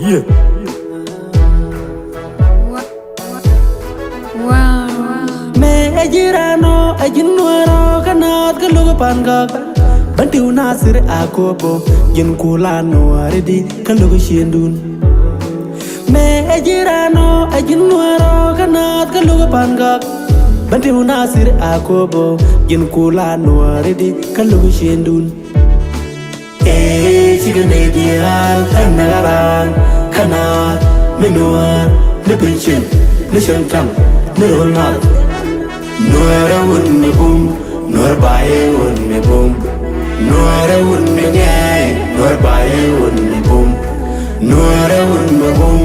Yeah. Me ejirano ejinwaro kanat kalugo pangak banti unasir akobo yin kulano aridi kalugo shendun. Me ejirano ejinwaro kanat kalugo pangak banti unasir akobo yin kulano aridi kalugo shendun. Chigane dial kanagaran kanat menuar nepinchin neshantam nerolnal nuara un me bum nuar bae un me bum nuara un me ngay nuar bae un me bum nuara un me bum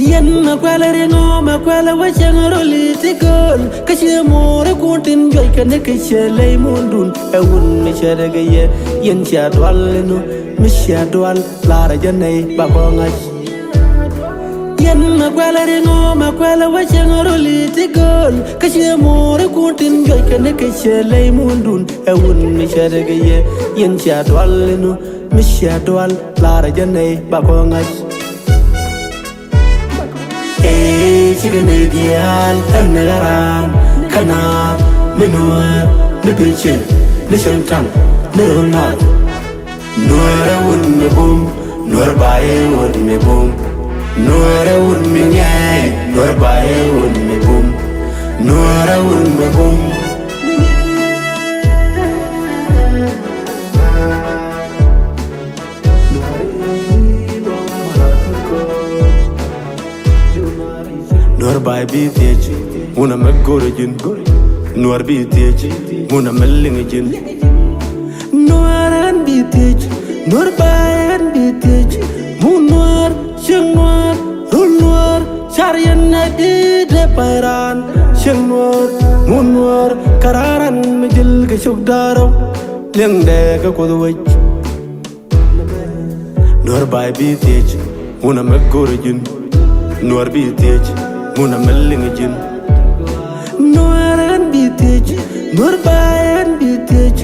yen makwala rengo makwala wachangaro litikol kache more kuntin joy kane kache lay mundun un me chadagaye yen chadwal no me chadwal lara janay babongach yen makwala rengo makwala wachangaro litikol kache more kuntin joy kane kache lay mundun un me chadagaye yen chadwal no me chadwal lara janay babongach. Chigane dial kanagaran kanat menuar nepinchin neshantam nerolnal nuara un me bum nuar bae un me bum nuara un me ngay nuar bae un me bum nuara un me bum. Nuar bai bitej muna magorajin nuar bitej muna mellingajin nuaran bitej nuar bayan bitej munuar shengnuar runuar charian nadi de pairan shengnuar munuar kararan mejil ke shukdaro leng de ka kodwaj nuar bai bitej muna magorajin nuar bitej muna mellingajin nuaran bitej nuar bayan bitej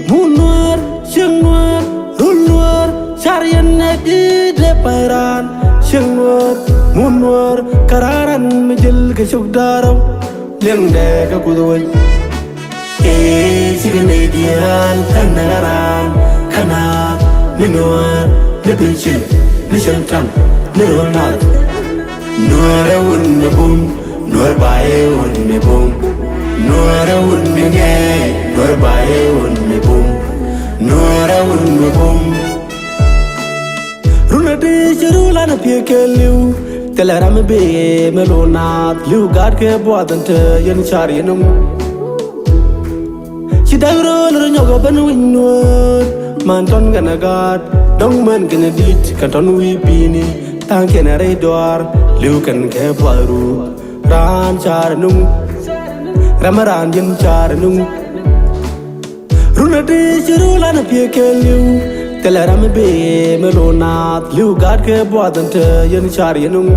munuar shengnuar runuar charian nadi de pairan shengnuar munuar kararan mejil ke shukdaro leng de ka kudwaj. Chigane dial kanagaran kanat menuar nepinchin neshantam nerolnal nuara un me bum nuar bae un me bum nuara un me ngay nuar bae un me bum nuara un me bum. Runade cherula na piekeliu teleram be melonat liu gad ke boadante yen char yenum chidagro nyogo banu winwot manton ganagad dong man ganadit kanton wi bini tangkena redor liu kan ke paru ran char nung ramaran yen char nung runade cherula na piekeliu teleram be melonat liu gad ke boadante yen char yenum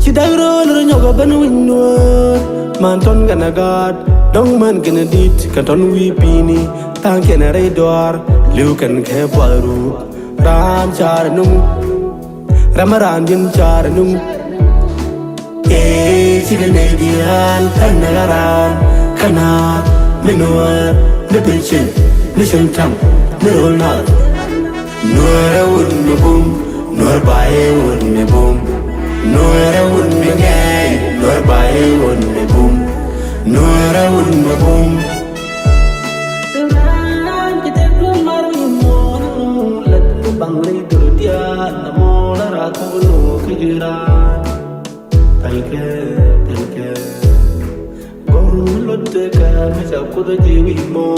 chidagro nyogo banu winwot manton ganagad dong man ganadit kanton wi bini tangkena redor liu kan ke paru ran char nung ramaran yen char nung. Chigane dial kanagaran kanat menuar nepinchin neshantam nerolnal nuara un me bum nuar bae un me bum nuara un me ngay nuar bae un me bum nuara un me bum. Banglay durdia namola ratulo kijiran taike goru lotte ka misa kuda jiwi mo.